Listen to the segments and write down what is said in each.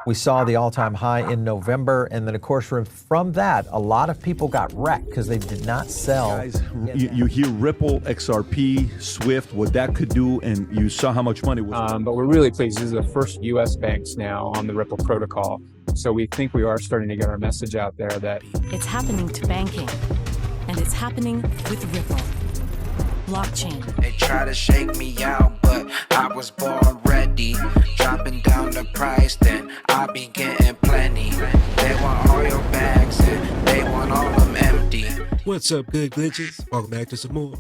We saw the all-time high in November, and then of course from that, a lot of people got wrecked because they did not sell. Guys, you hear Ripple, XRP, Swift, what that could do, and you saw how much money was. But we're really pleased. This is the first U.S. banks now on the Ripple protocol. So we think we are starting to get our message out there that it's happening to banking, and it's happening with Ripple. Blockchain. They try to shake me out, but I was born ready. Dropping down the price, then I be getting plenty. They want all your bags, and they want all them empty. What's up, good glitches? Welcome back to some more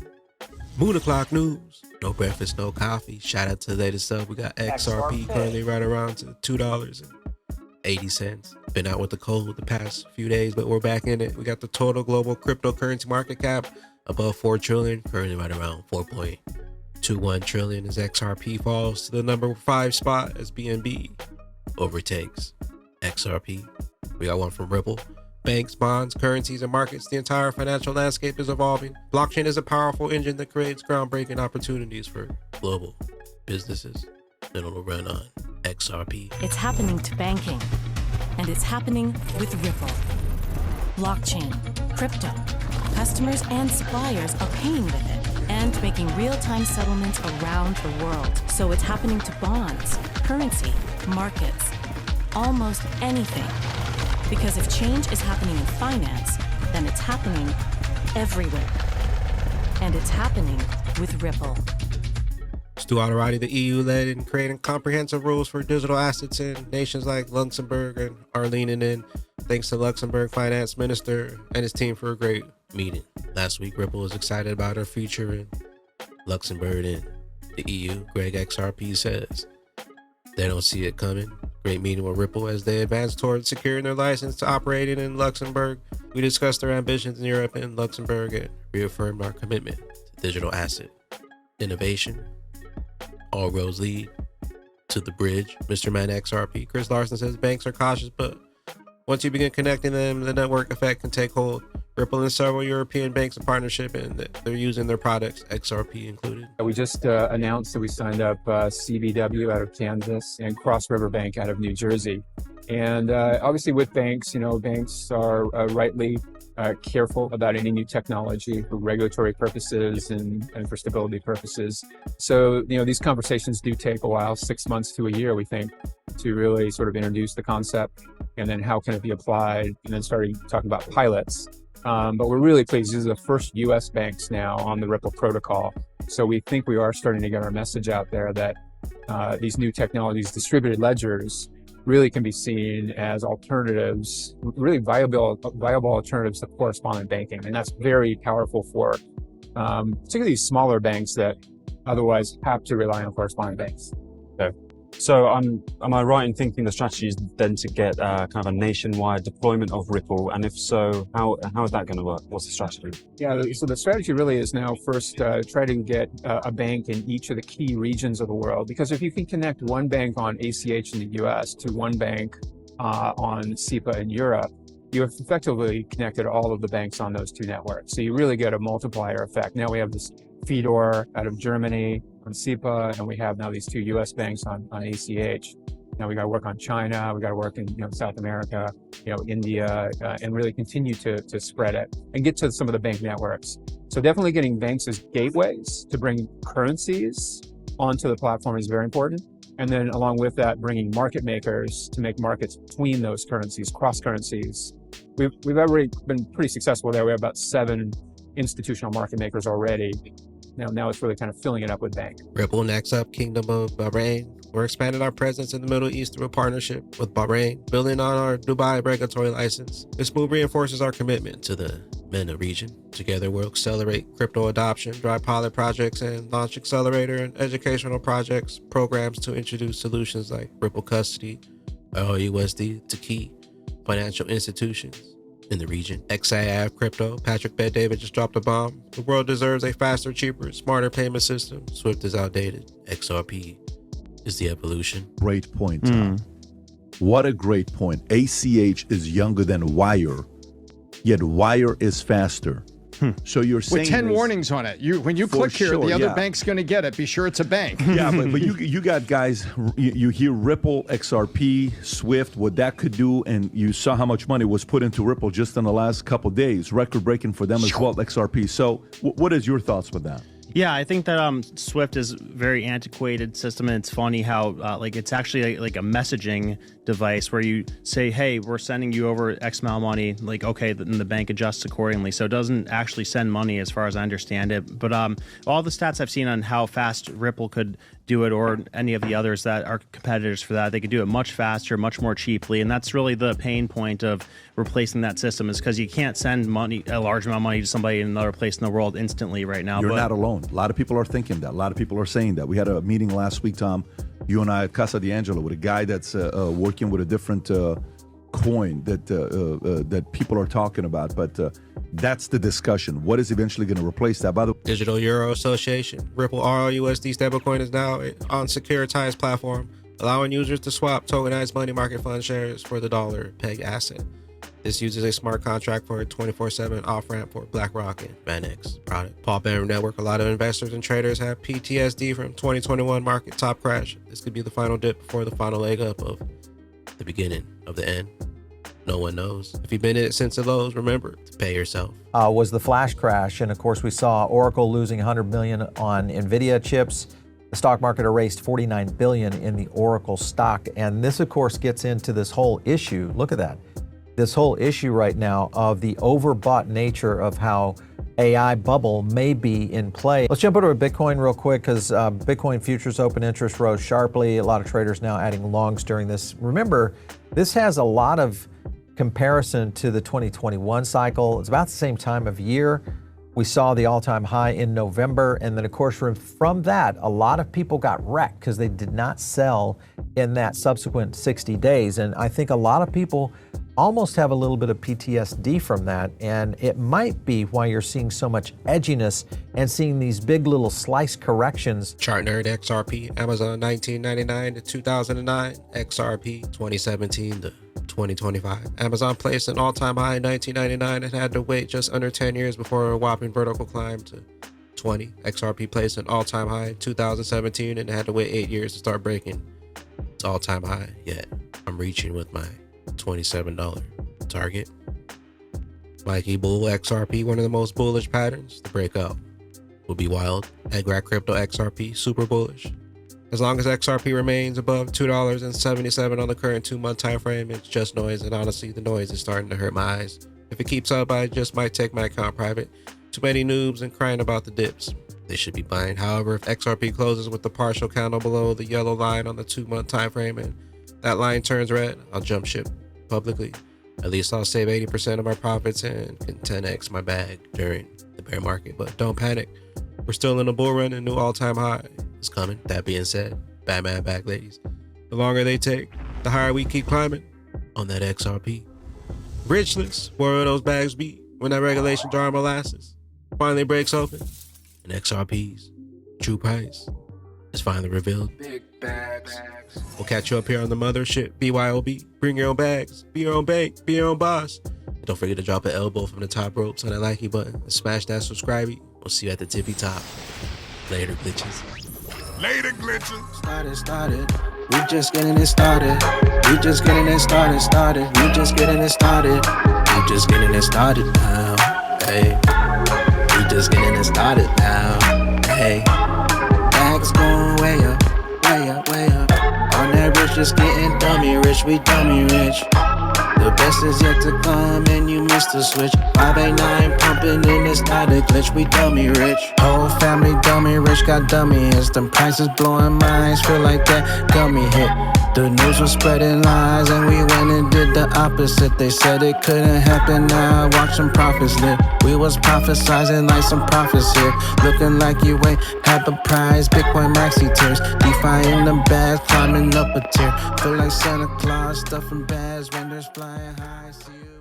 Moon O'Clock News. No breakfast, no coffee. Shout out to the latest up. We got XRP currently right around to $2.80. Been out with the cold the past few days, but we're back in it. We got the total global cryptocurrency market cap above 4 trillion, currently right around 4.21 trillion as XRP falls to the number 5 spot as BNB overtakes XRP. We got one from Ripple. Banks, bonds, currencies, and markets. The entire financial landscape is evolving. Blockchain is a powerful engine that creates groundbreaking opportunities for global businesses. Then it'll run on XRP. It's happening to banking, and it's happening with Ripple. Blockchain, crypto. Customers and suppliers are paying with it and making real-time settlements around the world. So it's happening to bonds, currency, markets, almost anything. Because if change is happening in finance, then it's happening everywhere. And it's happening with Ripple. Stu Already, the EU led in creating comprehensive rules for digital assets in nations like Luxembourg are leaning in. Thanks to Luxembourg finance minister and his team for a great meeting. Last week, Ripple was excited about her future in Luxembourg and the EU. Greg XRP says they don't see it coming. Great meeting with Ripple as they advance towards securing their license to operate in Luxembourg. We discussed their ambitions in Europe and Luxembourg and reaffirmed our commitment to digital asset innovation. All roads lead to the bridge. Mr. Man XRP. Chris Larson says banks are cautious, but once you begin connecting them, the network effect can take hold. Ripple and several European banks in partnership, and they're using their products, XRP included. we just announced that we signed up CBW out of Kansas and Cross River Bank out of New Jersey. And obviously with banks, banks are rightly careful about any new technology for regulatory purposes and for stability purposes. So, these conversations do take a while, 6 months to a year, we think, to really sort of introduce the concept and then how can it be applied, and then starting talking about pilots. But we're really pleased. This is the first U.S. banks now on the Ripple protocol. So we think we are starting to get our message out there that these new technologies, distributed ledgers, really can be seen as alternatives, really viable alternatives to correspondent banking. And that's very powerful for particularly these smaller banks that otherwise have to rely on correspondent banks. So am I right in thinking the strategy is then to get kind of a nationwide deployment of Ripple? And if so, how is that going to work? What's the strategy? Yeah, so the strategy really is now first try to get a bank in each of the key regions of the world. Because if you can connect one bank on ACH in the US to one bank on SEPA in Europe, you have effectively connected all of the banks on those two networks. So you really get a multiplier effect. Now we have this Fedor out of Germany on SEPA, and we have now these two US banks on ACH. Now we got to work on China, we got to work in South America, India, and really continue to spread it and get to some of the bank networks. So definitely getting banks as gateways to bring currencies onto the platform is very important. And then along with that, bringing market makers to make markets between those currencies, cross currencies. We've already been pretty successful there. We have about 7 institutional market makers already. Now it's really kind of filling it up with bank. Ripple next up, Kingdom of Bahrain. We're expanding our presence in the Middle East through a partnership with Bahrain, building on our Dubai regulatory license. This move reinforces our commitment to the MENA region. Together, we'll accelerate crypto adoption, drive pilot projects, and launch accelerator and educational programs to introduce solutions like Ripple Custody, USD to key financial institutions in the region. XAF Crypto, Patrick Bet-David just dropped a bomb. The world deserves a faster, cheaper, smarter payment system. Swift is outdated. XRP is the evolution. Great point, Tom. What a great point. ACH is younger than Wire, yet Wire is faster. So you're saying with 10 is- warnings on it. When you For click here, sure, the other yeah. bank's going to get it. Be sure it's a bank. Yeah, but you got guys, you hear Ripple, XRP, Swift, what that could do, and you saw how much money was put into Ripple just in the last couple of days, record-breaking for them as well, XRP. So what is your thoughts with that? Yeah, I think that Swift is a very antiquated system, and it's funny how like it's actually like a messaging device where you say, "Hey, we're sending you over X amount of money." Like, okay, then the bank adjusts accordingly. So it doesn't actually send money, as far as I understand it. But all the stats I've seen on how fast Ripple could do it, or any of the others that are competitors for that, they could do it much faster, much more cheaply, and that's really the pain point of replacing that system, is because you can't send money, a large amount of money, to somebody in another place in the world instantly right now. You're not alone. A lot of people are thinking that. A lot of people are saying that. We had a meeting last week, Tom, you and I at Casa D'Angelo, with a guy that's working with a different coin that people are talking about. But that's the discussion. What is eventually going to replace that? By the way, Digital Euro Association. Ripple RLUSD stablecoin is now on securitized platform, allowing users to swap tokenized money market fund shares for the dollar peg asset. This uses a smart contract for a 24/7 off-ramp for BlackRock and VanEck product. Paul Banner Network, a lot of investors and traders have PTSD from 2021 market top crash. This could be the final dip before the final leg up of the beginning of the end. No one knows. If you've been in it since the lows, remember to pay yourself. Was the flash crash. And of course, we saw Oracle losing $100 million on NVIDIA chips. The stock market erased $49 billion in the Oracle stock. And this, of course, gets into this whole issue. Look at that. This whole issue right now of the overbought nature of how AI bubble may be in play. Let's jump over to Bitcoin real quick, because Bitcoin futures open interest rose sharply. A lot of traders now adding longs during this. Remember, this has a lot of comparison to the 2021 cycle. It's about the same time of year. We saw the all-time high in November, and then of course from that, a lot of people got wrecked because they did not sell in that subsequent 60 days. And I think a lot of people almost have a little bit of PTSD from that, and it might be why you're seeing so much edginess and seeing these big little slice corrections. Chart nerd XRP, Amazon 1999 to 2009, XRP 2017 to 2025. Amazon placed an all-time high in 1999 and had to wait just under 10 years before a whopping vertical climb to 20. XRP placed an all-time high in 2017 and had to wait 8 years to start breaking its all-time high. Yet I'm reaching with my $27 target. Mikey Bull XRP, one of the most bullish patterns. The breakout will be wild. Egrat Crypto XRP, super bullish. As long as XRP remains above $2.77 on the current 2-month time frame, it's just noise, and honestly, the noise is starting to hurt my eyes. If it keeps up, I just might take my account private. Too many noobs and crying about the dips. They should be buying. However, if XRP closes with the partial candle below the yellow line on the 2-month time frame and that line turns red, I'll jump ship publicly. At least I'll save 80% of my profits and can 10x my bag during the bear market. But don't panic. We're still in a bull run and new all-time high is coming. That being said, Batman back, ladies. The longer they take, the higher we keep climbing on that XRP. Richless, where will those bags be when that regulation jar of molasses finally breaks open and XRP's true price is finally revealed? Big bags. We'll catch you up here on the mothership. BYOB. Bring your own bags. Be your own bank. Be your own boss. And don't forget to drop an elbow from the top ropes on that likey button and smash that subscribe. We'll see you at the tippy top. Later, glitches. Later, glitches. Started. We just getting it started. We just getting it started. We just getting it started. We just getting it started now. Hey. We just getting it started now. Hey. Bags going way up. Way up. On that rich, just getting dummy rich. We dummy rich. The best is yet to come and you missed the switch. 589 pumping in this not a glitch. We dummy rich. Whole family dummy rich, got dummy hits. Them prices blowing minds, feel like that gummy hit. The news was spreading lies and we went and did the opposite. They said it couldn't happen, now watch some prophets live. We was prophesizing like some prophets here. Looking like you ain't had the prize. Bitcoin maxi tears, defying the bags, climbing up a tier. Feel like Santa Claus stuffing bags, vendors flying high. See you.